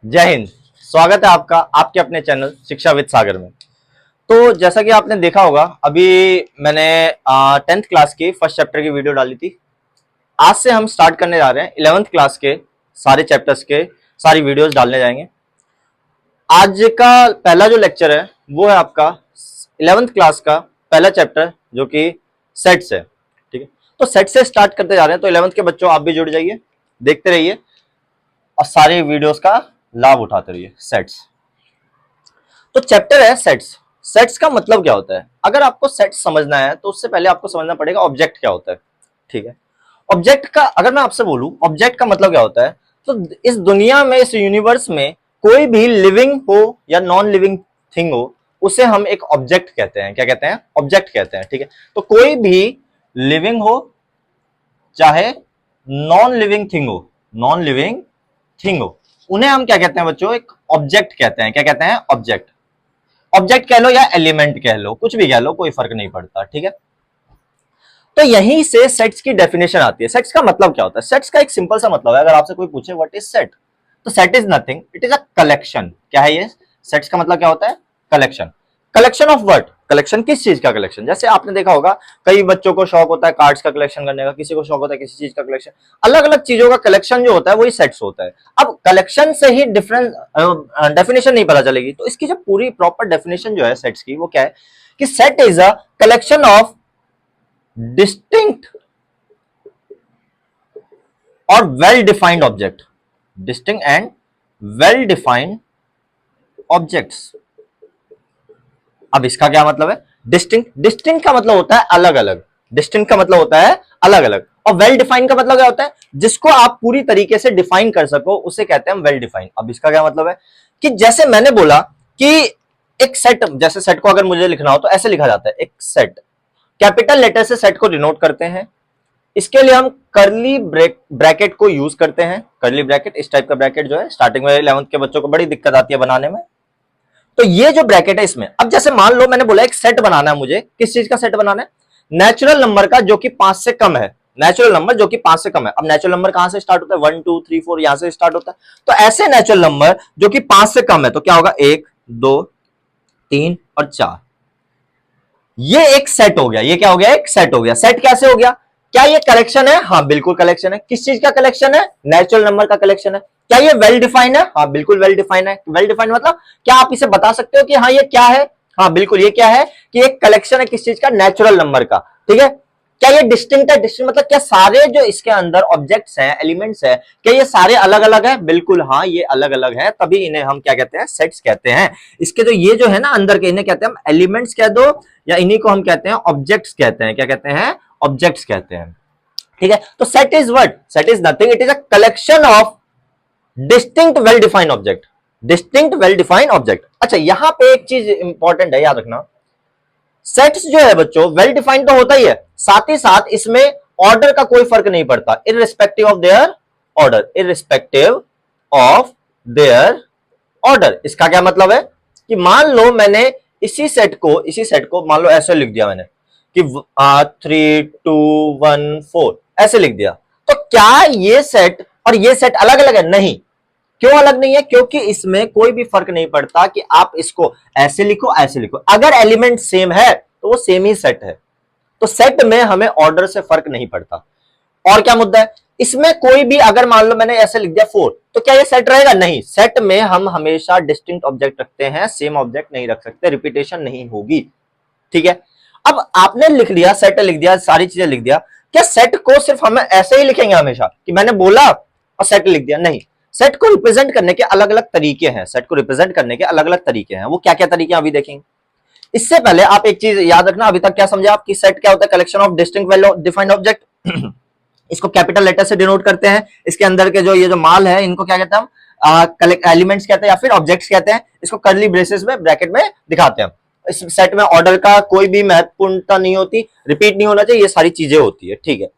जय हिंद। स्वागत है आपका आपके अपने चैनल शिक्षा विद सागर में। तो जैसा कि आपने देखा होगा, अभी मैंने 10th क्लास की फर्स्ट चैप्टर की वीडियो डाली थी। आज से हम स्टार्ट करने जा रहे हैं 11th क्लास के सारे चैप्टर्स के सारी वीडियोस डालने जाएंगे। आज का पहला जो लेक्चर है वो है आपका 11th क्लास का पहला चैप्टर जो कि सेट्स है। ठीक है, तो सेट से स्टार्ट करते जा रहे हैं। तो 11th के बच्चों आप भी जुड़ जाइए, देखते रहिए और सारे वीडियोस का लाभ उठाते रहिए। सेट्स, तो चैप्टर है सेट्स। सेट्स का मतलब क्या होता है? अगर आपको सेट्स समझना है तो उससे पहले आपको समझना पड़ेगा ऑब्जेक्ट क्या होता है। ठीक है, ऑब्जेक्ट का अगर मैं आपसे बोलूं ऑब्जेक्ट का मतलब क्या होता है, तो इस दुनिया में, इस यूनिवर्स में कोई भी लिविंग हो या नॉन लिविंग थिंग हो, उसे हम एक ऑब्जेक्ट कहते हैं। क्या कहते हैं? ऑब्जेक्ट कहते हैं। ठीक है, तो कोई भी लिविंग हो चाहे नॉन लिविंग थिंग हो, नॉन लिविंग थिंग हो, उन्हें हम क्या कहते हैं बच्चों? एक ऑब्जेक्ट कहते हैं। क्या कहते हैं? ऑब्जेक्ट। ऑब्जेक्ट कह लो या एलिमेंट कह लो, कुछ भी कह लो, कोई फर्क नहीं पड़ता। ठीक है, तो यहीं से सेट्स की डेफिनेशन आती है। सेट्स का मतलब क्या होता है? सेट्स का एक सिंपल सा मतलब है, अगर आपसे कोई पूछे व्हाट इज सेट, तो set is nothing, it is a collection. क्या है ये? सेट्स का मतलब क्या होता है? Collection. Collection of what? Collection किस चीज का कलेक्शन? जैसे आपने देखा होगा कई बच्चों को शौक होता है कार्ड्स का कलेक्शन करने का, किसी को शौक होता है किसी चीज का कलेक्शन। अलग अलग चीजों का कलेक्शन जो होता है वही सेट्स होता है। अब कलेक्शन से ही डिफरेंट डेफिनेशन नहीं पता चलेगी, तो इसकी जो पूरी प्रॉपर डेफिनेशन जो है सेट्स की, वो क्या है कि set is a collection of distinct और well defined object. Distinct and well defined objects. अब इसका क्या मतलब है? डिस्टिंक्ट, डिस्टिंक्ट का मतलब होता है अलग अलग। डिस्टिंक्ट का मतलब होता है अलग अलग। और वेल डिफाइंड का मतलब क्या होता है? जिसको आप पूरी तरीके से डिफाइन कर सको उसे कहते हैं वेल डिफाइंड। अब इसका क्या मतलब है कि जैसे मैंने बोला कि एक सेट, जैसे सेट को अगर मुझे लिखना हो तो ऐसे लिखा जाता है, एक सेट कैपिटल लेटर से सेट को डिनोट करते हैं। इसके लिए हम करली ब्रैकेट को यूज करते हैं। करली ब्रैकेट, इस टाइप का ब्रैकेट जो है स्टार्टिंग में 11th के बच्चों को बड़ी दिक्कत आती है बनाने में। तो ये जो ब्रैकेट है इसमें, अब जैसे मान लो मैंने बोला एक सेट बनाना है मुझे, किस चीज का सेट बनाना है? नेचुरल नंबर का जो कि 5 से कम है। नेचुरल नंबर जो कि 5 से कम है। अब नेचुरल नंबर कहां से स्टार्ट होता है? 1 2 3 4 यहां से स्टार्ट होता है। तो ऐसे नेचुरल नंबर जो कि 5 से कम है, तो क्या होगा? 1 2 3 और 4। ये एक सेट हो गया। ये क्या हो गया? एक सेट हो गया। सेट कैसे हो गया? क्या ये कलेक्शन है? हाँ बिल्कुल कलेक्शन है। किस चीज का कलेक्शन है? नेचुरल नंबर का कलेक्शन है। क्या ये वेल डिफाइंड है? हाँ बिल्कुल वेल डिफाइंड है। वेल डिफाइंड मतलब क्या आप इसे बता सकते हो कि हाँ ये क्या है? हाँ बिल्कुल, ये क्या है कि एक कलेक्शन है किस चीज का? नेचुरल नंबर का। ठीक है, क्या ये डिस्टिंक्ट है? डिस्टिंक्ट मतलब क्या सारे जो इसके अंदर ऑब्जेक्ट्स हैं, एलिमेंट्स है, क्या ये सारे अलग अलग है? बिल्कुल हाँ, ये अलग अलग है, तभी इन्हें हम क्या कहते हैं? सेट्स कहते हैं। इसके जो ये जो है ना अंदर के, इन्हें कहते हैं हम एलिमेंट्स कह दो या इन्हीं को हम कहते हैं ऑब्जेक्ट्स कहते हैं। क्या कहते हैं? ऑब्जेक्ट्स कहते हैं। ठीक है, तो set is what? Set is nothing, it is a collection of distinct well defined object. Distinct well defined object. अच्छा, यहां पे एक चीज इंपॉर्टेंट है, याद रखना। सेट्स जो है बच्चों वेल डिफाइंड तो होता ही है, साथ ही साथ इसमें ऑर्डर का कोई फर्क नहीं पड़ता। Irrespective of their order, irrespective of their order. इसका क्या मतलब है कि मान लो मैंने इसी सेट को मान लो ऐसे लिख दिया मैंने कि 3 2 1 4 ऐसे लिख दिया, तो क्या ये सेट और ये सेट अलग अलग है? नहीं। क्यों अलग नहीं है? क्योंकि इसमें कोई भी फर्क नहीं पड़ता कि आप इसको ऐसे लिखो ऐसे लिखो, अगर एलिमेंट सेम है तो वो सेम ही सेट है। तो सेट में हमें ऑर्डर से फर्क नहीं पड़ता। और क्या मुद्दा है इसमें? कोई भी अगर मान लो मैंने ऐसे लिख दिया 4, तो क्या ये सेट रहेगा? नहीं। सेट में हम हमेशा डिस्टिंक्ट ऑब्जेक्ट रखते हैं, सेम ऑब्जेक्ट नहीं रख सकते, रिपीटेशन नहीं होगी। ठीक है, अब आपने लिख लिया, सेट लिख दिया, सारी चीजें लिख दिया, क्या सेट को सिर्फ हम ऐसे ही लिखेंगे हमेशा कि मैंने बोला और सेट लिख दिया? नहीं। सेट को रिप्रेजेंट करने के अलग अलग तरीके हैं। सेट को रिप्रेजेंट करने के अलग अलग तरीके हैं। वो क्या क्या तरीके अभी देखेंगे। इससे पहले आप एक चीज याद रखना, अभी तक क्या समझे आप कि सेट क्या होता है? Collection of distinct well defined object. इसको कैपिटल लेटर से डिनोट करते हैं। इसके अंदर के जो ये जो माल है इनको क्या कहते हैं हम? एलिमेंट्स कहते हैं या फिर ऑब्जेक्ट्स कहते हैं। इसको कर्ली ब्रेसेस में ब्रैकेट में दिखाते हैं। इस सेट में ऑर्डर का कोई भी महत्वपूर्णता नहीं होती, रिपीट नहीं होना चाहिए, ये सारी चीजें होती है। ठीक है,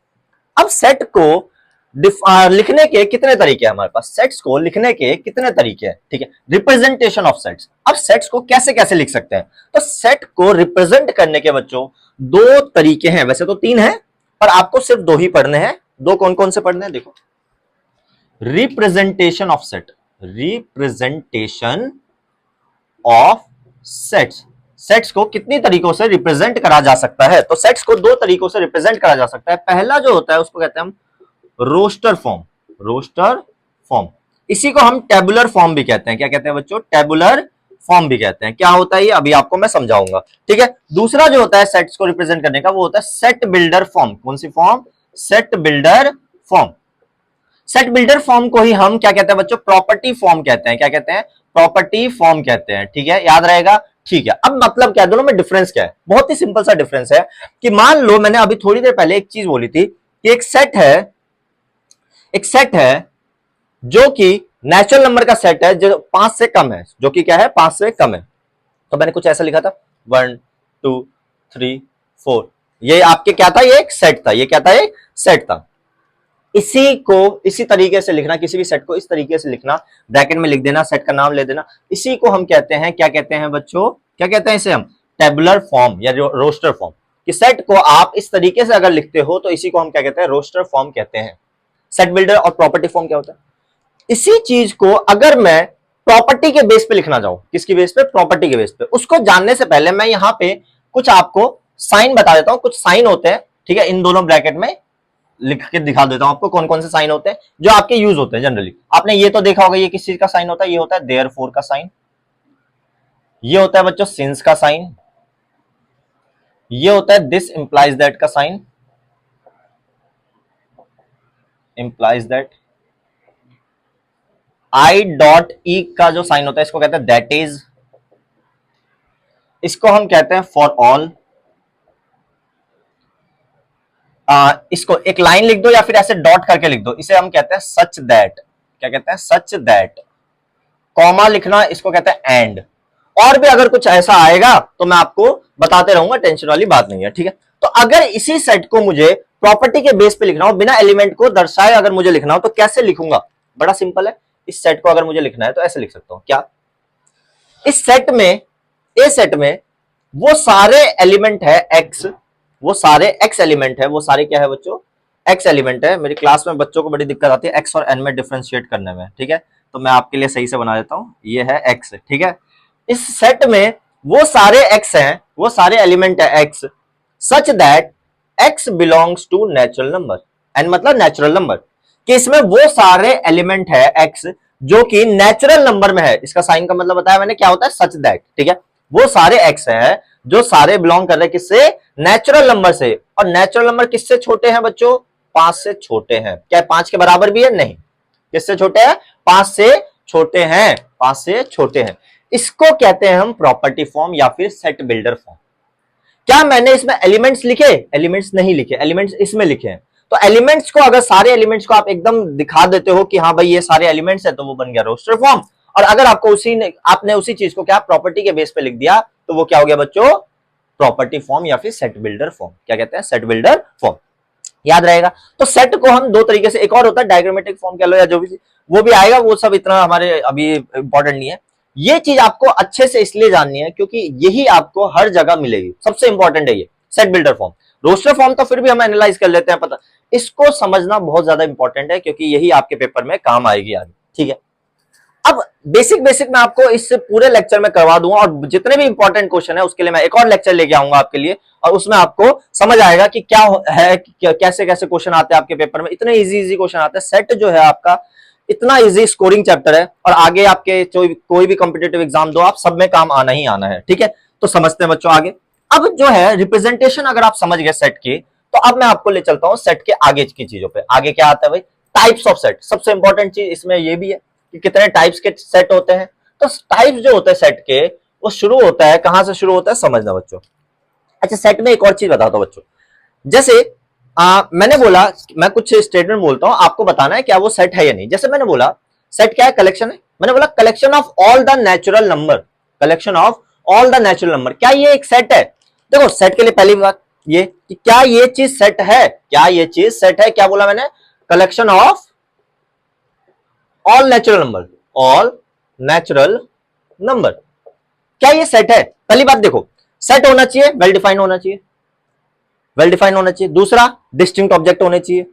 अब सेट को लिखने के कितने तरीके हैं हमारे पास? सेट्स को लिखने के कितने तरीके हैं? ठीक है, रिप्रेजेंटेशन ऑफ सेट्स। अब सेट्स को कैसे कैसे लिख सकते हैं? तो सेट को रिप्रेजेंट करने के बच्चों दो तरीके हैं, वैसे तो तीन हैं पर आपको सिर्फ दो ही पढ़ने हैं। दो कौन कौन से पढ़ने हैं देखो। Representation of set, representation of sets. Sets को कितनी तरीकों से रिप्रेजेंट करा जा सकता है? तो सेट्स को दो तरीकों से रिप्रेजेंट करा जा सकता है। पहला जो होता है उसको कहते हैं हम रोस्टर फॉर्म। रोस्टर फॉर्म, इसी को हम टेबुलर फॉर्म भी कहते हैं। क्या कहते हैं बच्चों? टेबुलर फॉर्म भी कहते हैं। क्या होता है ये अभी आपको मैं समझाऊंगा, ठीक है। दूसरा जो होता है सेट्स को रिप्रेजेंट करने का वो होता है सेट बिल्डर फॉर्म। कौन सी form? Set builder form. Set builder form को ही हम क्या कहते हैं बच्चों? प्रॉपर्टी फॉर्म कहते हैं। क्या कहते हैं? प्रॉपर्टी फॉर्म कहते हैं, ठीक है, याद रहेगा, ठीक है। अब मतलब क्या, दोनों में डिफरेंस क्या है? बहुत ही सिंपल सा डिफरेंस है कि मान लो मैंने अभी थोड़ी देर पहले एक चीज बोली थी कि एक सेट है जो कि नेचुरल नंबर का सेट है जो 5 से कम है, जो कि क्या है? 5 से कम है। तो मैंने कुछ ऐसा लिखा था 1 2 3 4, ये आपके क्या था? ये एक सेट था। ये क्या था? एक सेट था। इसी को इसी तरीके से लिखना, किसी भी सेट को इस तरीके से लिखना, ब्रैकेट में लिख देना, सेट का नाम ले देना। इसी को हम कहते हैं, क्या कहते हैं बच्चों? क्या कहते हैं इसे हम? टेबुलर फॉर्म या रोस्टर फॉर्म। कि सेट को आप इस तरीके से अगर लिखते हो तो इसी को हम क्या कहते हैं? रोस्टर फॉर्म कहते हैं। सेट बिल्डर और प्रॉपर्टी फॉर्म क्या होता है? इसी चीज को अगर मैं प्रॉपर्टी के बेस पे लिखना चाहूं, किसकी बेस पे? प्रॉपर्टी के बेस पे। उसको जानने से पहले मैं यहां पे कुछ आपको साइन बता देता हूं। कुछ साइन होते हैं, ठीक है, इन दोनों ब्रैकेट में लिख के दिखा देता हूं आपको कौन कौन से साइन होते हैं जो आपके यूज होते हैं जनरली। आपने ये तो देखा होगा, ये किस चीज का साइन होता है? ये होता है देयरफॉर का साइन। ये होता है बच्चों सिंस का साइन। ये होता है दिस इंप्लाइज दैट का sign. Implies that. I dot E का जो साइन होता है इसको कहते हैं दैट इज। इसको हम कहते हैं फॉर ऑल। इसको एक लाइन लिख दो या फिर ऐसे डॉट करके लिख दो, इसे हम कहते हैं सच दैट। क्या कहते हैं? Such that. कॉमा लिखना, इसको कहते हैं एंड। और भी अगर कुछ ऐसा आएगा तो मैं आपको बताते रहूंगा, टेंशन वाली बात नहीं है, ठीक है। तो अगर इसी सेट को मुझे प्रॉपर्टी के बेस पे लिखना हो, बिना एलिमेंट को दर्शाए अगर मुझे लिखना हो तो कैसे लिखूंगा? बड़ा सिंपल है। इस सेट को अगर मुझे लिखना है तो ऐसे लिख सकता हूं। क्या? इस सेट में, ए सेट में वो सारे एलिमेंट है एक्स, वो सारे एक्स एलिमेंट है, वो सारे क्या है बच्चों? एक्स एलिमेंट है। मेरी क्लास में बच्चों को बड़ी दिक्कत आती है एक्स और एन में डिफरेंशिएट करने में, ठीक है, तो मैं आपके लिए सही से बना देता हूं। ये है एक्स, ठीक है। इस सेट में वो सारे एक्स हैं, वो सारे एलिमेंट है X, such that X belongs to natural number. N मतलब नेचुरल नंबर, कि इसमें वो सारे एलिमेंट है एक्स जो कि नेचुरल नंबर में है। इसका साइन का मतलब बताया मैंने, क्या होता है? सच दैट, ठीक है। वो सारे एक्स हैं जो सारे बिलोंग कर रहे हैं किससे? नेचुरल नंबर से। और नेचुरल नंबर किससे छोटे हैं बच्चों? 5 से छोटे हैं। क्या 5 के बराबर भी है? नहीं। किससे छोटे हैं? 5 से छोटे हैं। 5 से छोटे हैं। इसको कहते हैं हम प्रॉपर्टी फॉर्म या फिर सेट बिल्डर फॉर्म। क्या मैंने इसमें एलिमेंट्स लिखे? एलिमेंट्स नहीं लिखे, एलिमेंट्स इसमें लिखे हैं। तो एलिमेंट्स को, अगर सारे एलिमेंट्स को आप एकदम दिखा देते हो कि हाँ भाई ये सारे एलिमेंट्स है, तो वो बन गया रोस्टर फॉर्म। और अगर आपको आपने उसी चीज को क्या प्रॉपर्टी के बेस पे लिख दिया तो वो क्या हो गया बच्चों? प्रॉपर्टी फॉर्म या फिर सेट बिल्डर फॉर्म। क्या कहते हैं? Set builder form. याद रहेगा। तो सेट को हम दो तरीके से, एक और होता है डायग्रामेटिक फॉर्म कह लो या जो भी, वो भी आएगा, वो सब इतना हमारे अभी इंपॉर्टेंट नहीं है। ये चीज आपको अच्छे से इसलिए जाननी है क्योंकि यही आपको हर जगह मिलेगी, सबसे इंपॉर्टेंट है ये set builder form. Roster form तो फिर भी हम एनालाइज कर लेते हैं, पता, इसको समझना बहुत ज्यादा इंपॉर्टेंट है क्योंकि यही आपके पेपर में काम आएगी आगे, ठीक है। अब बेसिक बेसिक मैं आपको इस पूरे लेक्चर में करवा दूंगा और जितने भी इंपॉर्टेंट क्वेश्चन है उसके लिए मैं एक और लेक्चर लेके आऊंगा आपके लिए, और उसमें आपको समझ आएगा कि क्या है, कैसे कैसे क्वेश्चन आते हैं आपके पेपर में। इतने इजी इजी क्वेश्चन आते हैं। सेट जो है आपका इतना इजी स्कोरिंग चैप्टर है और आगे आपके कोई भी कॉम्पिटेटिव एग्जाम दो आप, सब में काम आना ही आना है, ठीक है। तो समझते हैं बच्चों आगे। अब जो है रिप्रेजेंटेशन अगर आप समझ गए सेट की, तो अब मैं आपको ले चलता हूं सेट के आगे की चीजों पे। आगे क्या आता है भाई? Types of set. सबसे इंपॉर्टेंट चीज इसमें ये भी है कि कितने टाइप्स के सेट होते हैं। तो टाइप्स जो होते हैं सेट के, वो शुरू होता है, कहां से शुरू होता है समझना बच्चों। अच्छा, सेट में एक और चीज बताता हूं बच्चों। जैसे मैंने बोला, मैं कुछ स्टेटमेंट बोलता हूं, आपको बताना है क्या वो सेट है या नहीं। जैसे मैंने बोला सेट क्या है? कलेक्शन है। मैंने बोला collection of all the natural number. Collection of all the natural number, क्या ये एक सेट है? देखो सेट के लिए पहली बात ये कि क्या ये चीज सेट है? क्या ये चीज सेट है? क्या बोला मैंने? Collection of all natural number. All natural number, क्या ये सेट है? पहली बात देखो, सेट होना चाहिए वेल डिफाइंड होना चाहिए, वेल डिफाइंड होना चाहिए। दूसरा, डिस्टिंक्ट ऑब्जेक्ट होने चाहिए।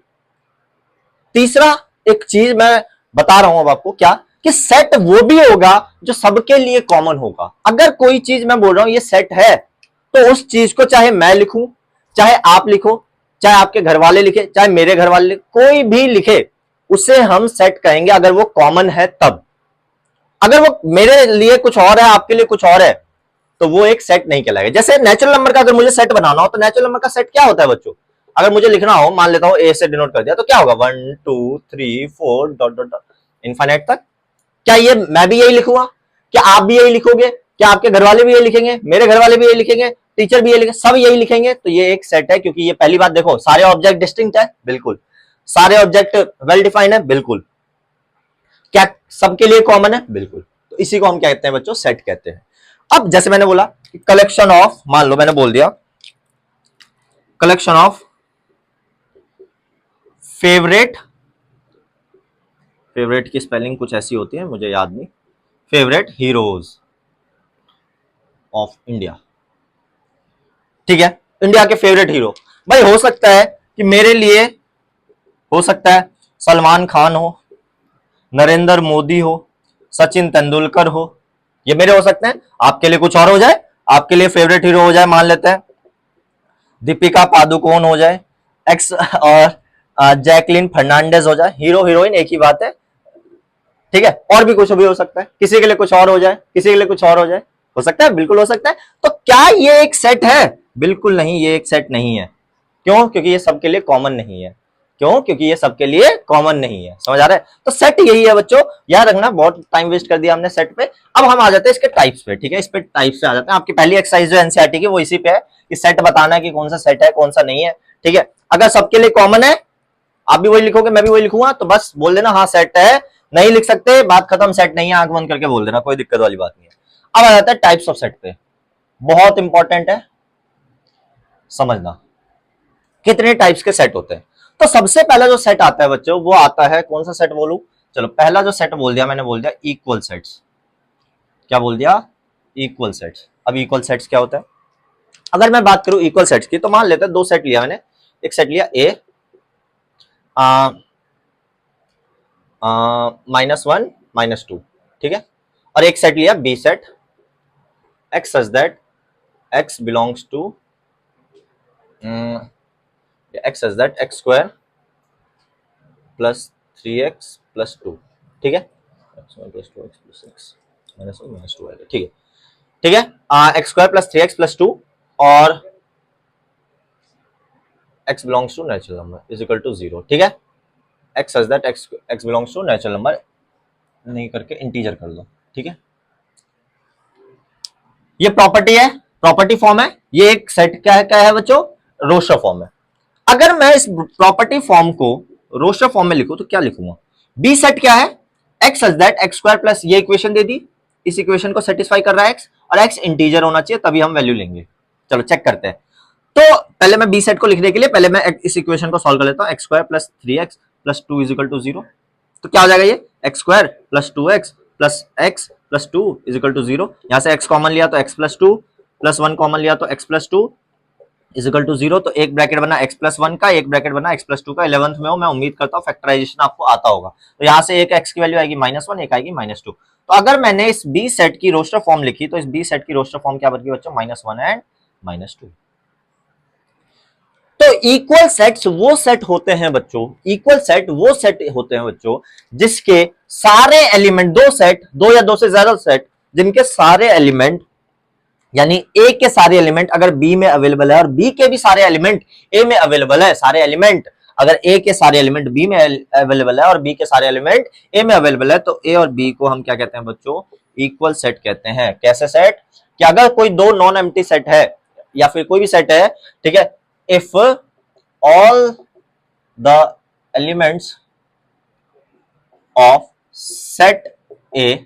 तीसरा, एक चीज मैं बता रहा हूं अब आपको, क्या कि सेट वो भी होगा जो सबके लिए कॉमन होगा। अगर कोई चीज मैं बोल रहा हूं ये सेट है, तो उस चीज को चाहे मैं लिखूं, चाहे आप लिखो, चाहे आपके घर वाले लिखे, चाहे मेरे घर वाले लिखे, कोई भी लिखे, उसे हम सेट कहेंगे अगर वो कॉमन है तब। अगर वो मेरे लिए कुछ और है, आपके लिए कुछ और है, तो वो एक सेट नहीं कहलाएगा। जैसे नेचुरल नंबर का अगर मुझे सेट बनाना हो, तो नेचुरल नंबर का सेट क्या होता है बच्चों? अगर मुझे लिखना हो, मान लेता हूं ए से डिनोट कर दिया, तो क्या होगा? 1 2 3 4 डॉट डॉट डॉट इनफाइनाइट तक। क्या ये मैं भी यही लिखूंगा? क्या आप भी यही लिखोगे? क्या आपके घर वाले भी यही लिखेंगे? मेरे घर वाले भी यही लिखेंगे? टीचर भी यही लिखेंगे? सब यही लिखेंगे? तो ये एक सेट है, क्योंकि ये पहली बात देखो, सारे ऑब्जेक्ट डिस्टिंक्ट है, बिल्कुल। सारे ऑब्जेक्ट वेल डिफाइंड है, बिल्कुल। क्या सबके लिए कॉमन है? बिल्कुल। तो इसी को हम क्या कहते हैं बच्चों? सेट कहते हैं। अब जैसे मैंने बोला कलेक्शन ऑफ, मान लो मैंने बोल दिया कलेक्शन ऑफ फेवरेट, फेवरेट की स्पेलिंग कुछ ऐसी होती है, मुझे याद नहीं, फेवरेट हीरोज ऑफ इंडिया, ठीक है? इंडिया के फेवरेट हीरो। भाई हो सकता है कि मेरे लिए हो सकता है सलमान खान हो, नरेंद्र मोदी हो, सचिन तेंदुलकर हो, ये मेरे हो सकते हैं। आपके लिए कुछ और हो जाए, आपके लिए फेवरेट हीरो हो जाए, मान लेते हैं दीपिका पादुकोण हो जाए, एक्स और जैकलिन फर्नांडेज हो जाए। हीरो हीरोइन एक ही बात है, ठीक है? और भी कुछ भी हो सकता है, किसी के लिए कुछ और हो जाए, किसी के लिए कुछ और हो जाए, हो सकता है, बिल्कुल हो सकता है। तो क्या ये एक सेट है? बिल्कुल नहीं, ये एक सेट नहीं है। क्यों? क्योंकि ये सबके लिए कॉमन नहीं है। क्यों? क्योंकि ये सबके लिए कॉमन नहीं है। समझ आ रहा है? तो सेट यही है बच्चों, याद रखना। बहुत टाइम वेस्ट कर दिया हमने सेट पे। अब हम आ जाते हैं इसके टाइप्स पे, ठीक है? इस पे टाइप्स पे आ जाते हैं। आपकी पहली एक्सरसाइज जो एनसीईआरटी की, वो इसी पे है कि सेट बताना है कि कौन सा सेट है, कौन सा नहीं है, ठीक है? अगर सबके लिए कॉमन है, आप भी वही लिखोगे, मैं भी वही लिखूंगा, तो बस बोल देना हाँ सेट है। नहीं लिख सकते, बात खत्म, सेट नहीं है, आंख बंद करके बोल देना, कोई दिक्कत वाली बात नहीं है। अब आ जाता है टाइप्स ऑफ सेट पे। बहुत इंपॉर्टेंट है समझना, कितने टाइप्स के सेट होते हैं। तो सबसे पहला जो सेट आता है बच्चों, वो आता है, कौन सा सेट बोलूं? चलो पहला जो सेट बोल दिया मैंने, बोल दिया इक्वल सेट्स। क्या बोल दिया? Equal sets. अब इक्वल सेट्स क्या होता है? अगर मैं बात करूं इक्वल सेट्स की, तो मान लेते हैं दो सेट लिया मैंने। एक सेट लिया ए -1 -2, ठीक है? और एक सेट लिया B set X such that X belongs to X such that X square plus 3x plus 2, ठीक है? Plus 2x plus x minus 2 आएगा, ठीक है? ठीक है, x square plus 3x plus 2 और x belongs to natural number is equal to 0, ठीक है? X such that X belongs to natural number नहीं करके इंटीजर कर दो, ठीक है? ये प्रॉपर्टी है, प्रॉपर्टी फॉर्म है। ये एक सेट क्या है बच्चों? रोस्टर फॉर्म है। अगर मैं इस प्रॉपर्टी फॉर्म को रोस्टर फॉर्म में लिखूं, तो क्या लिखूंगा? बी सेट क्या है? X such that X square plus, ये इक्वेशन दे दी, इस इक्वेशन को सेटिस्फाई कर रहा है एक्स, और एक्स इंटीजर होना चाहिए, तभी हम वैल्यू लेंगे। चलो चेक करते हैं। तो पहले मैं बी सेट को लिखने के लिए पहले मैं इस इक्वेशन को सॉल्व कर लेता हूं। X square plus 3x plus 2 is equal to 0। तो क्या हो जाएगा? ये X square plus 2x plus 2 is equal to 0। यहां से x कॉमन लिया तो x प्लस 2 प्लस 1 कॉमन लिया तो x plus 2 is equal to 0। तो एक ब्रैकेट बना x प्लस 1 का, एक ब्रैकेट बना x प्लस 2 का। 11th में हो, मैं उम्मीद करता हूं फैक्टराइजेशन आपको आता होगा। तो यहां से एक x की वैल्यू आएगी -1, एक आएगी -2। तो अगर मैंने इस b सेट की रोस्टर फॉर्म लिखी, तो इस b सेट की रोस्टर फॉर्म क्या बन गई बच्चों? -1 एंड -2। तो इक्वल सेट्स वो सेट होते हैं बच्चों, इक्वल सेट वो सेट होते हैं बच्चों, जिसके सारे एलिमेंट, दो या दो से ज्यादा सेट, जिनके सारे एलिमेंट, यानी ए के सारे एलिमेंट अगर बी में अवेलेबल है, और बी के भी सारे एलिमेंट ए में अवेलेबल है। सारे एलिमेंट अगर ए के सारे एलिमेंट बी में अवेलेबल है, और बी के सारे एलिमेंट ए में अवेलेबल है, तो ए और बी को हम क्या कहते हैं बच्चों? इक्वल सेट कहते हैं। कैसे सेट? कि अगर कोई दो नॉन एम्प्टी सेट है, या फिर कोई भी सेट है, ठीक है, if all the elements of set A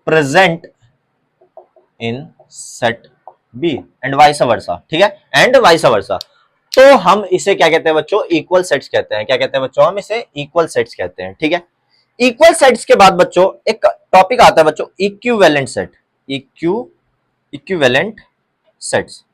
present in set B and vice versa, ठीक है? And vice versa. तो हम इसे क्या कहते हैं बच्चों? इक्वल सेट्स कहते हैं। क्या कहते हैं बच्चों? हम इसे इक्वल सेट्स कहते हैं, ठीक है? इक्वल सेट्स के बाद बच्चों एक टॉपिक आता है बच्चों, इक्विवेलेंट सेट। Equivalent sets.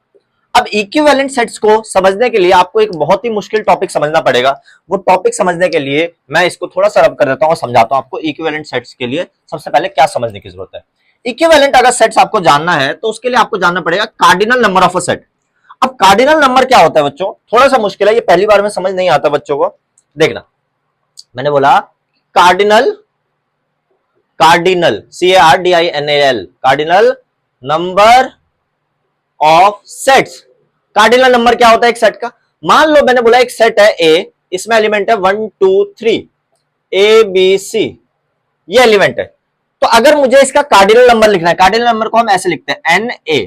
अब इक्विवेलेंट सेट्स को समझने के लिए आपको एक बहुत ही मुश्किल टॉपिक समझना पड़ेगा। वो टॉपिक समझने के लिए मैं इसको थोड़ा सा रब कर देता हूं और समझाता हूं आपको इक्विवेलेंट सेट्स के लिए सबसे पहले क्या समझने की जरूरत है। इक्विवेलेंट अगर सेट्स आपको जानना है तो उसके लिए आपको जानना पड़ेगा cardinal number of a set. अब कार्डिनल नंबर क्या होता है बच्चों, थोड़ा सा मुश्किल है, ये पहली बार में समझ नहीं आता बच्चों को। देखना, मैंने बोला cardinal, cardinal CARDINAL, cardinal number of sets. Cardinal number क्या होता है एक सेट का? मान लो मैंने बोला एक सेट है ए, इसमें एलिमेंट है 1 2 3 ABC, ये एलिमेंट है। तो अगर मुझे इसका कार्डिनल नंबर लिखना है, कार्डिनल नंबर को हम ऐसे लिखते हैं NA।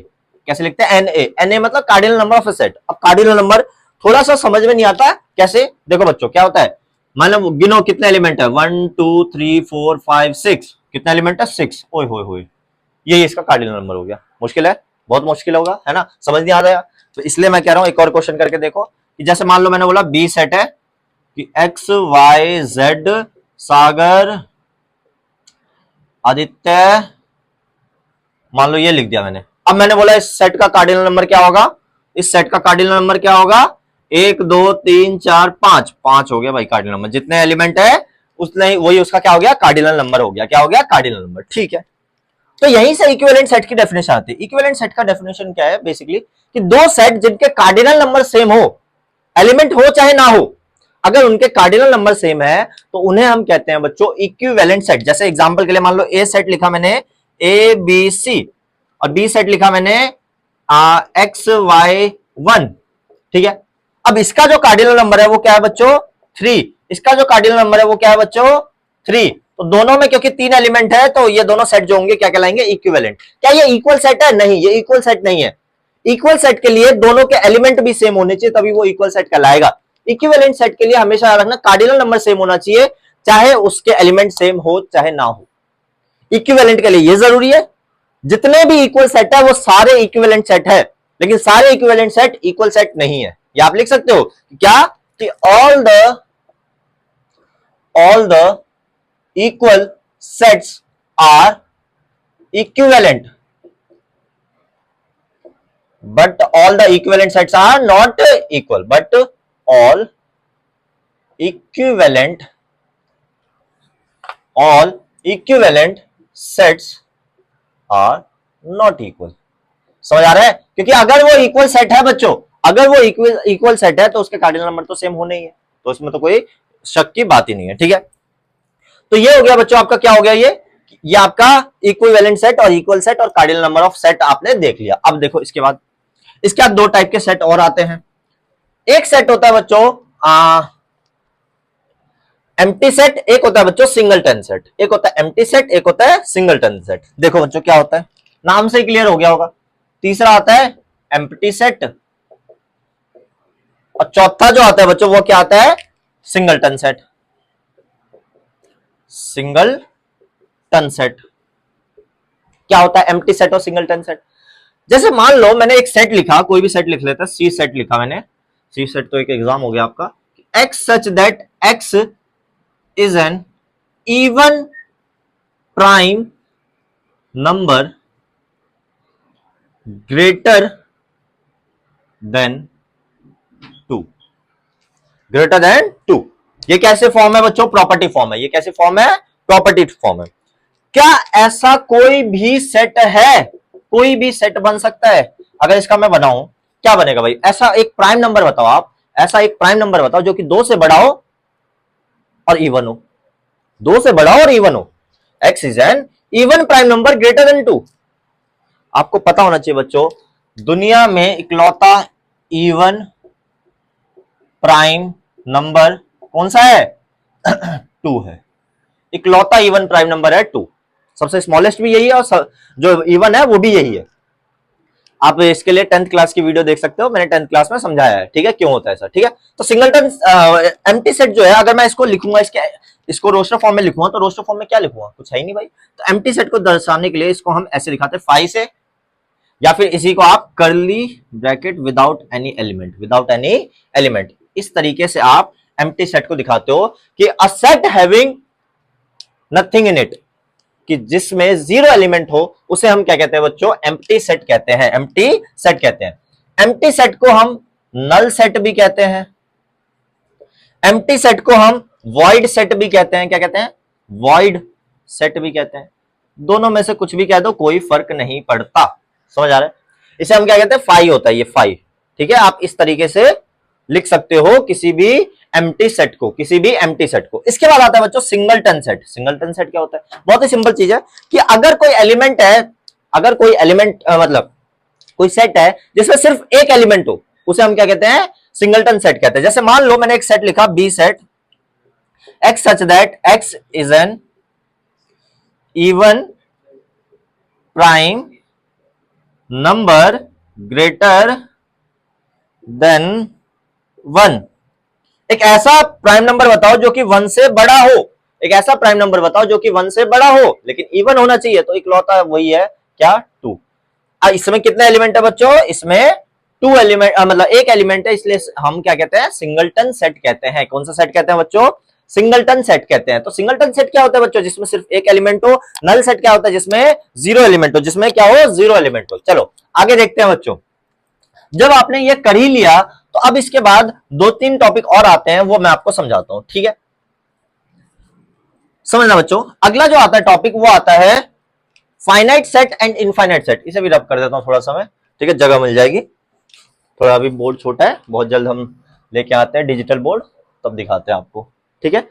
कैसे लिखते हैं? NA मतलब cardinal number of A set. अब कार्डिनल नंबर थोड़ा सा समझ में नहीं आता कैसे, देखो बच्चों क्या होता है, मान लो गिनो कितने एलिमेंट है, 1 2 3 4 5 6, कितना एलिमेंट है? 6। ओए होए होए, ये इसका कार्डिनल नंबर हो गया। मुश्किल है, बहुत मुश्किल होगा, है ना, समझ नहीं आ रहा है। तो इसलिए मैं कह रहा हूं एक और क्वेश्चन करके देखो कि जैसे मान लो मैंने बोला बी सेट है कि XYZ, सागर, आदित्य, मान लो ये लिख दिया मैंने। अब मैंने बोला इस सेट का कार्डिनल नंबर क्या होगा, इस सेट का कार्डिनल नंबर क्या होगा? 1 2 3 4 5, 5 हो गया भाई कार्डिनल नंबर। जितने एलिमेंट है उतने ही, वही उसका क्या हो गया? कार्डिनल नंबर हो गया। क्या हो गया? Cardinal number. ठीक है, तो यहीं से इक्विवेलेंट सेट की डेफिनेशन आती है। इक्विवेलेंट सेट का डेफिनेशन क्या है बेसिकली, कि दो सेट जिनके कार्डिनल नंबर सेम हो, एलिमेंट हो चाहे ना हो, अगर उनके कार्डिनल नंबर सेम है तो उन्हें हम कहते हैं बच्चों इक्विवेलेंट सेट। जैसे एग्जांपल के लिए मान लो ए सेट लिखा मैंने ABC और बी सेट लिखा मैंने XY1, ठीक है। अब इसका जो कार्डिनल नंबर है वो क्या है बच्चों? 3। इसका जो कार्डिनल नंबर है वो क्या है बच्चों? 3। तो दोनों में क्योंकि 3 एलिमेंट है तो ये दोनों सेट जो होंगे क्या कहलाएंगे? इक्विवेलेंट। क्या ये इक्वल सेट है? नहीं, ये इक्वल सेट नहीं है। इक्वल सेट के लिए दोनों के एलिमेंट भी सेम होने चाहिए, तभी वो इक्वल सेट कहलाएगा। इक्विवेलेंट सेट के लिए हमेशा याद रखना कार्डिनल नंबर सेम होना चाहिए, चाहे उसके एलिमेंट सेम हो चाहे ना हो। इक्विवेलेंट के लिए ये जरूरी है। जितने भी इक्वल सेट है वो सारे इक्विवेलेंट सेट है, लेकिन सारे इक्विवेलेंट सेट इक्वल सेट नहीं है। ये आप लिख सकते हो क्या, कि all the equal sets are equivalent, but all the equivalent sets are not equal, but all equivalent sets are not equal। समझ आ रहा है? क्योंकि अगर वो इक्वल सेट है बच्चों, अगर वो इक्वल सेट है तो उसके कार्डिनल नंबर तो सेम होने ही है, तो इसमें तो कोई शक की बात ही नहीं है। ठीक है, तो ये हो गया बच्चों आपका, क्या हो गया ये आपका इक्विवेलेंट सेट और इक्वल सेट और कार्डिनल नंबर ऑफ सेट आपने देख लिया। अब देखो इसके बाद दो टाइप के सेट और आते हैं। एक सेट होता है बच्चों एम्प्टी सेट, एक होता है बच्चों सिंगलटन सेट। एक होता है एम्प्टी सेट, एक होता है सिंगलटन सेट। देखो बच्चों क्या होता है, नाम से ही क्लियर हो गया होगा। तीसरा आता है एम्प्टी सेट और चौथा जो आता है बच्चों वो क्या आता है? Singleton set. सिंगलटन सेट क्या होता है? एम्प्टी सेट और सिंगलटन सेट। जैसे मान लो मैंने एक सेट लिखा, कोई भी सेट लिख लेता, सी सेट लिखा मैंने। सी सेट तो एक एग्जाम हो गया आपका। X such that X is an even prime number greater then 2। Greater than 2, ये कैसे फॉर्म है बच्चों? प्रॉपर्टी फॉर्म है। ये कैसे फॉर्म है? प्रॉपर्टी फॉर्म है। क्या ऐसा कोई भी सेट है, कोई भी सेट बन सकता है? अगर इसका मैं बनाऊं क्या बनेगा भाई? ऐसा एक प्राइम नंबर बताओ आप, ऐसा एक प्राइम नंबर बताओ जो कि 2 से बड़ा हो और इवन हो। 2 से बड़ा हो और इवन हो। X is an even prime number greater then 2। आपको पता होना चाहिए बच्चों, दुनिया में इकलौता इवन प्राइम नंबर कौन सा है? 2 है। इकलौता इवन प्राइम नंबर है 2। सबसे स्मॉलेस्ट भी यही है और जो इवन है वो भी यही है। आप इसके लिए 10th क्लास की वीडियो देख सकते हो, मैंने 10th क्लास में समझाया है। ठीक है, क्यों होता है ऐसा। ठीक है, तो सिंगलटन एम्प्टी सेट जो है, अगर मैं इसको लिखूंगा, इसको रोस्टर फॉर्म में लिखूंगा, तो रोस्टर फॉर्म में क्या लिखूंगा? कुछ है ही नहीं भाई। तो एम्प्टी सेट को दर्शाने के लिए इसको हम ऐसे दिखाते हैं फाई से, या फिर इसी को आप curly bracket without any element, without any element, इस तरीके से आप एम्प्टी सेट को दिखाते हो कि a set having nothing in it, कि जिसमें 0 एलिमेंट हो, उसे हम क्या कहते हैं बच्चों? एम्प्टी सेट कहते हैं। एम्प्टी सेट कहते हैं। एम्प्टी सेट को हम नल सेट भी कहते हैं, एम्प्टी सेट को हम वॉइड सेट भी कहते हैं। क्या कहते हैं? वॉइड सेट भी कहते हैं। दोनों में से कुछ भी कह दो, कोई फर्क नहीं पड़ता। समझ आ रहा है? इसे हम क्या कहते हैं? फाई होता है ये, फाई। ठीक है, आप इस तरीके से लिख सकते हो किसी भी एम्प्टी सेट को, किसी भी एम्प्टी सेट को। इसके बाद आता है बच्चों सिंगलटन सेट। सिंगलटन सेट क्या होता है? बहुत ही सिंपल चीज है कि अगर कोई एलिमेंट है, अगर कोई एलिमेंट मतलब कोई सेट है जिसमें सिर्फ एक एलिमेंट हो, उसे हम क्या कहते हैं? सिंगलटन सेट कहते हैं। जैसे मान लो मैंने एक सेट लिखा B set X such that X is an even prime number greater than 1। एक ऐसा प्राइम नंबर बताओ जो कि 1 से बड़ा हो, एक ऐसा प्राइम नंबर बताओ जो कि 1 से बड़ा हो लेकिन इवन होना चाहिए। तो इकलौता वही है क्या? 2। इसमें कितने एलिमेंट है बच्चों? इसमें 2 एलिमेंट, मतलब एक एलिमेंट है, इसलिए हम क्या कहते हैं? सिंगलटन सेट कहते हैं। कौन सा सेट कहते हैं बच्चों? सिंगलटन सेट कहते हैं। तो सिंगलटन सेट क्या होता है बच्चों? जिसमें सिर्फ एक एलिमेंट हो। नल सेट क्या होता है? जिसमें 0 एलिमेंट हो। जिसमें क्या हो? 0 एलिमेंट हो। चलो आगे देखते हैं बच्चों। जब आपने ये कर ही लिया तो अब इसके बाद 2-3 टॉपिक और आते हैं, वो मैं आपको समझाता हूं। ठीक है, समझना बच्चों। अगला जो आता है टॉपिक वो आता है finite set and infinite set. इसे भी रब कर देता हूं थोड़ा सा मैं, ठीक है, जगह मिल जाएगी। थोड़ा अभी बोर्ड छोटा है, बहुत जल्द हम लेके आते हैं डिजिटल बोर्ड, तब दिखाते हैं आपको। ठीक है,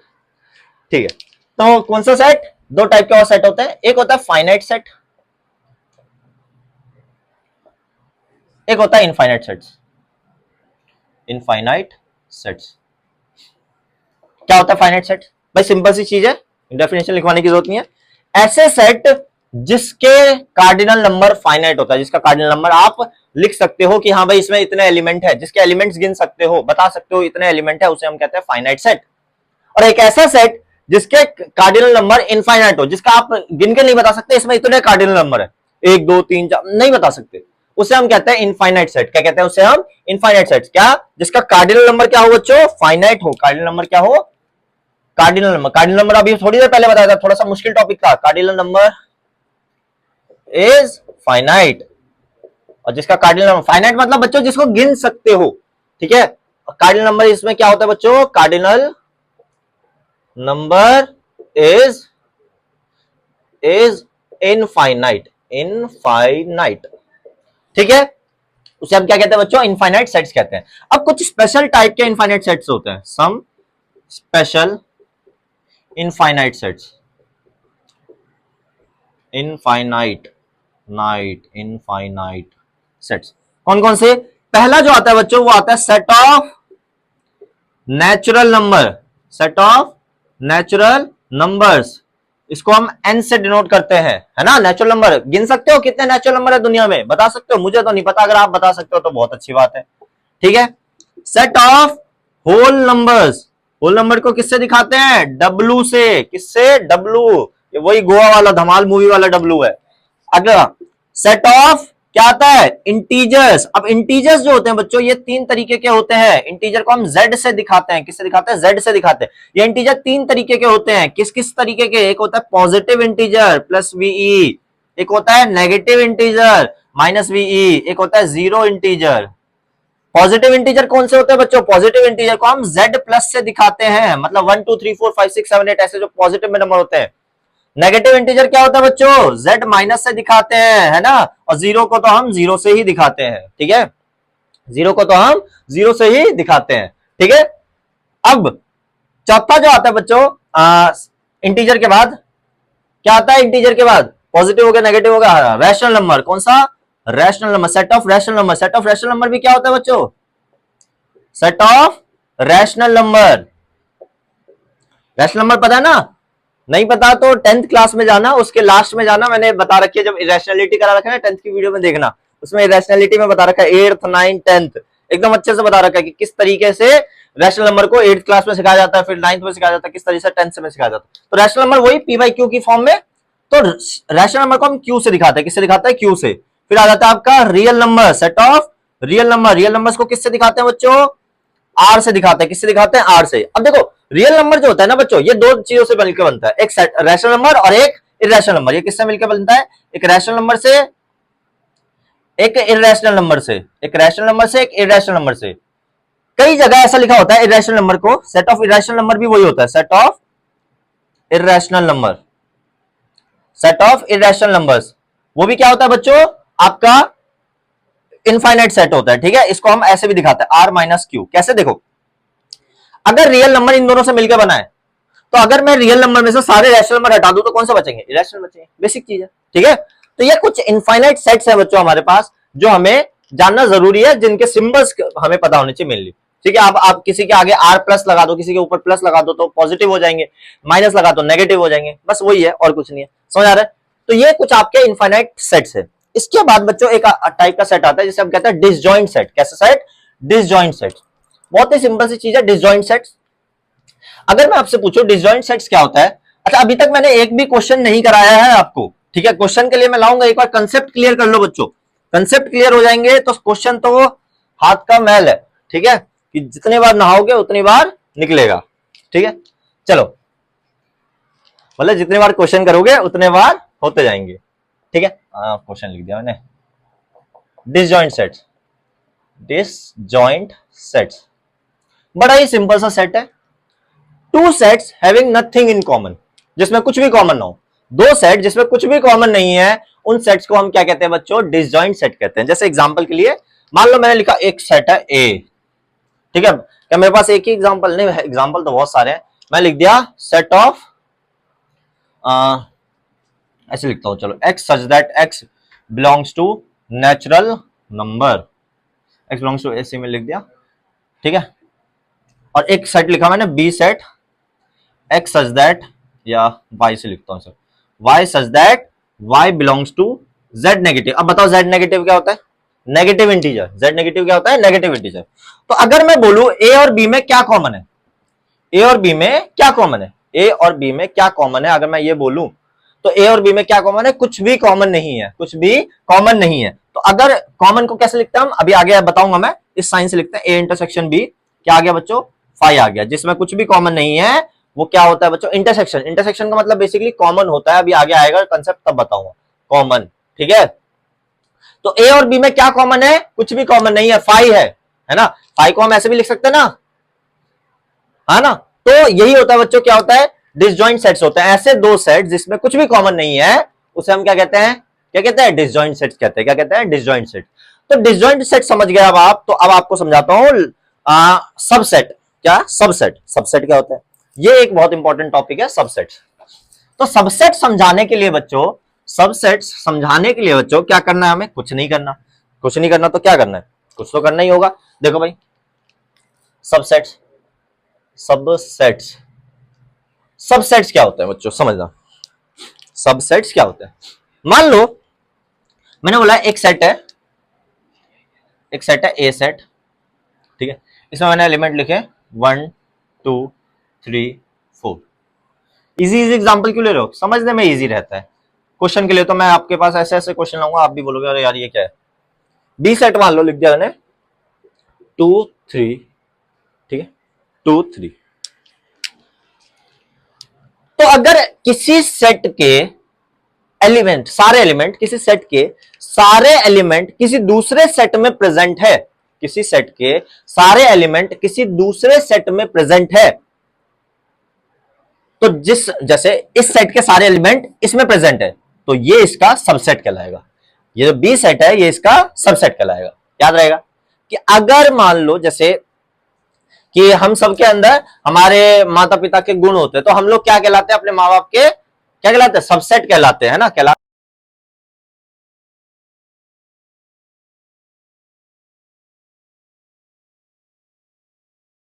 ठीक है। तो कौन सा सेट? 2 टाइप के और सेट होते हैं। एक होता है फाइनाइट सेट, एक होता है इनफाइनाइट सेट्स। इनफाइनाइट सेट्स क्या होता है? फाइनाइट सेट भाई सिंपल सी चीज है, डेफिनेशन लिखवाने की जरूरत नहीं है। ऐसे सेट जिसके कार्डिनल नंबर फाइनाइट होता है, जिसका कार्डिनल नंबर आप लिख सकते हो कि हाँ भाई इसमें इतने एलिमेंट है, जिसके एलिमेंट्स गिन सकते हो, बता सकते हो इतने एलिमेंट है, उसे हम कहते हैं फाइनाइट सेट। और एक ऐसा सेट जिसके कार्डिनल नंबर इनफाइनाइट हो, जिसका आप गिन के नहीं बता सकते इसमें इतने कार्डिनल नंबर है, 1 2 3 4 नहीं बता सकते, उसे हम कहते हैं इनफाइनाइट सेट। क्या कहते हैं उसे हम? Infinite set. क्या? जिसका कार्डिनल नंबर क्या हो बच्चों? फाइनाइट हो। कार्डिनल नंबर क्या हो? Cardinal number. कार्डिनल नंबर अभी थोड़ी देर पहले बताया था, थोड़ा सा मुश्किल टॉपिक था। Cardinal number is finite. और जिसका कार्डिनल नंबर फाइनाइट मतलब बच्चों जिसको गिन सकते हो। ठीक है, कार्डिनल नंबर इसमें क्या होता है बच्चों? Cardinal number is infinite. Infinite, ठीक है, उसे हम क्या कहते हैं बच्चों? इनफाइनाइट सेट्स कहते हैं। अब कुछ स्पेशल टाइप के इनफाइनाइट सेट्स होते हैं, some special infinite sets. Infinite sets कौन कौन से? पहला जो आता है बच्चों वो आता है set of natural number. Set of natural numbers, इसको हम n से डिनोट करते हैं, है ना। नेचुरल नंबर गिन सकते हो कितने नेचुरल नंबर है दुनिया में? बता सकते हो? मुझे तो नहीं पता, अगर आप बता सकते हो तो बहुत अच्छी बात है। ठीक है, set of whole numbers. Whole number को किससे दिखाते हैं? W से। किससे? W। ये वही गोवा वाला धमाल मूवी वाला W है। अगला सेट ऑफ क्या आता है? इंटीजर्स। अब इंटीजर्स जो होते हैं बच्चों ये 3 तरीके के होते हैं। इंटीजर को हम Z से दिखाते हैं। किससे दिखाते हैं? Z से दिखाते हैं। ये इंटीजर 3 तरीके के होते हैं। किस किस तरीके के? एक होता है पॉजिटिव इंटीजर प्लस VE, एक होता है नेगेटिव इंटीजर माइनस VE, एक होता है जीरो इंटीजर। पॉजिटिव इंटीजर कौन से होते हैं बच्चों? पॉजिटिव इंटीजर को हम Z प्लस से दिखाते हैं, मतलब 1 2 3 4 5 6 7 8 ऐसे जो पॉजिटिव में नंबर होते हैं। नेगेटिव इंटीजर क्या होता है बच्चों? Z माइनस से दिखाते हैं, है ना। और जीरो को तो हम जीरो से ही दिखाते हैं। ठीक है, जीरो को तो हम जीरो से ही दिखाते हैं। ठीक है, अब चौथा जो आता है बच्चों इंटीजर के बाद क्या आता है? इंटीजर के बाद पॉजिटिव हो गया, नेगेटिव हो गया, रैशनल नंबर। कौन सा? Rational number. Set of rational number. Set of rational number भी क्या होता है बच्चों? Set of rational number. Rational number पता है ना? नहीं पता तो 10th क्लास में जाना, उसके लास्ट में जाना, मैंने बता रखी है, जब इरेशनलिटी करा रखा है ना 10th की वीडियो में देखना, उसमें इरेशनलिटी में बता रखा है 8th 9th 10th एकदम अच्छे से बता रखा है कि किस तरीके से रैशनल नंबर को 8th क्लास में सिखाया जाता है, फिर 9th में सिखाया जाता है, किस तरीके से 10th में सिखाया जाता है। तो रैशनल नंबर वही p बाई क्यू की फॉर्म में। तो रैशनल नंबर को हम क्यू से दिखाते हैं। किससे दिखाते हैं? क्यू से। फिर आ जाता है आपका real number. Set of real number. Real numbers को किससे दिखाते हैं बच्चों? आर से दिखाते हैं। किससे दिखाते हैं? आर से। अब देखो रियल नंबर जो होता है ना बच्चों ये 2 चीजों से मिलकर बनता है, एक रैशनल नंबर और एक इरेशनल नंबर। ये किससे मिलकर बनता है? एक रैशनल नंबर से, एक इरेशनल नंबर से, एक रैशनल नंबर से, एक इरेशनल नंबर से। कई जगह ऐसा लिखा होता है इरेशनल नंबर को, सेट ऑफ इरेशनल नंबर भी वही होता है, set of irrational number, set of irrational numbers. वो भी क्या होता है बच्चों, आपका इनफाइनाइट सेट होता है, ठीक है। इसको हम ऐसे भी दिखाते हैं, आर माइनस क्यू। कैसे, देखो, अगर रियल नंबर इन दोनों से मिलकर बना है, तो अगर मैं रियल नंबर में से सारे रैशनल नंबर हटा दूं तो कौन से बचेंगे, इरेशनल बचेंगे। बेसिक चीज है, ठीक है। तो ये कुछ इनफाइनाइट सेट्स है बच्चों हमारे पास, जो हमें जानना जरूरी है, जिनके सिंबल्स हमें पता होने चाहिए मेनली, ठीक है। आप किसी के आगे आर प्लस लगा दो, किसी के ऊपर प्लस लगा दो तो पॉजिटिव हो जाएंगे, माइनस लगा दो नेगेटिव हो जाएंगे, बस वही है और कुछ नहीं है। समझ आ रहा है। तो ये कुछ आपके इनफाइनाइट सेट्स है। इसके बाद बच्चों एक टाइप का सेट आता है जिसे हम कहते हैं डिसजॉइंट सेट। कैसा सेट, डिसजॉइंट सेट। बहुत ही सिंपल सी चीज है डिसजॉइंट सेट्स। अगर मैं आपसे पूछूं डिसजॉइंट सेट्स क्या होता है, अच्छा अभी तक मैंने एक भी क्वेश्चन नहीं कराया है आपको, ठीक है। क्वेश्चन के लिए मैं लाऊंगा, एक बार कंसेप्ट क्लियर कर लो बच्चों। कंसेप्ट क्लियर हो जाएंगे तो क्वेश्चन तो वो हाथ का मैल है, ठीक है, कि जितनी बार नहाओगे उतनी बार निकलेगा, ठीक है। चलो, मतलब जितनी बार क्वेश्चन करोगे उतने बार होते जाएंगे, ठीक है। क्वेश्चन लिख दिया मैंने, डिसजॉइंट सेट्स। डिसजॉइंट सेट्स बड़ा ही सिंपल सा सेट है। Two sets having nothing in common, जिसमें कुछ भी कॉमन ना हो। दो सेट जिसमें कुछ भी कॉमन नहीं है, उन सेट्स को हम क्या कहते हैं बच्चों, डिसजॉइंट सेट कहते हैं। जैसे एग्जांपल के लिए मान लो मैंने लिखा एक सेट है ए, ठीक है। क्या मेरे पास एक ही एग्जांपल नहीं है, एग्जांपल तो बहुत सारे हैं। मैं लिख दिया सेट ऑफ, ऐसे लिखता हूं, चलो, x such that x belongs to natural number, x belongs to ऐसे में लिख दिया, ठीक है। और एक सेट लिखा मैंने B set x such that, या y से लिखता हूं sir, y such that y belongs to z negative. अब बताओ z नेगेटिव क्या होता है, नेगेटिव इंटीजर। z नेगेटिव क्या होता है, नेगेटिव इंटीजर। तो अगर मैं बोलूं a और b में क्या कॉमन है, a और b में क्या कॉमन है, a और b में क्या कॉमन है, अगर मैं ये बोलूं तो a और b में क्या कॉमन है, कुछ भी कॉमन नहीं है, कुछ भी कॉमन नहीं है। तो अगर कॉमन को कैसे लिखते हैं हम, अभी आगे बताऊंगा मैं, इस साइन से लिखते हैं, a इंटरसेक्शन b, क्या आ गया बच्चों, फाई आ गया। जिसमें कुछ भी कॉमन नहीं है वो क्या होता है बच्चों, इंटरसेक्शन। इंटरसेक्शन का मतलब बेसिकली कॉमन होता है, अभी आगे आएगा कंसेप्ट तब बताऊंगा, कॉमन, ठीक है। तो a और b में क्या कॉमन है, कुछ भी कॉमन नहीं है, फाई है ना। फाई को हम ऐसे भी लिख सकते हैं ना, है ना। तो यही होता है बच्चों, क्या होता है, डिसजॉइंट सेट्स होते हैं। ऐसे दो सेट जिसमें कुछ भी कॉमन नहीं है उसे हम क्या कहते हैं, क्या कहते हैं, डिसजॉइंट सेट्स कहते हैं। क्या कहते हैं, डिसजॉइंट सेट। तो डिसजॉइंट सेट समझ गए अब आप। तो अब आपको समझाता हूं सबसेट। क्या, सबसेट। सबसेट क्या होता है, ये एक बहुत इंपॉर्टेंट टॉपिक है, सबसेट। तो सबसेट समझाने के लिए बच्चों, सबसेट समझाने के लिए बच्चों क्या करना है हमें, कुछ नहीं करना। कुछ नहीं करना तो क्या करना है, कुछ तो करना ही होगा। देखो भाई, सबसेट्स, सबसेट्स, सबसेट्स क्या होता है बच्चों, समझना। सबसेट्स क्या होता है, मान लो मैंने बोला एक सेट है, एक सेट है ए सेट, ठीक है। इसमें मैंने एलिमेंट लिखे 1 2 3 4। इजी इजी एग्जांपल क्यों ले रहे हो, समझने में इजी रहता है। क्वेश्चन के लिए तो मैं आपके पास ऐसे ऐसे क्वेश्चन लाऊंगा, आप भी बोलोगे अरे यार ये क्या है। बी सेट मान लो लिख दिया मैंने 2 3, ठीक है, 2 3। तो अगर किसी सेट के एलिमेंट, सारे एलिमेंट, किसी सेट के सारे एलिमेंट किसी दूसरे सेट में प्रेजेंट है, किसी सेट के सारे एलिमेंट किसी दूसरे सेट में प्रेजेंट है, तो जिस, जैसे इस सेट के सारे एलिमेंट इसमें प्रेजेंट है, तो ये इसका सबसेट कहलाएगा। ये जो बी सेट है ये इसका सबसेट कहलाएगा। याद रहेगा कि अगर मान लो जैसे कि हम सबके अंदर हमारे माता पिता के गुण होते हैं, तो हम लोग क्या कहलाते हैं, अपने माँ बाप के क्या कहलाते हैं, सबसेट कहलाते हैं ना, कहलाते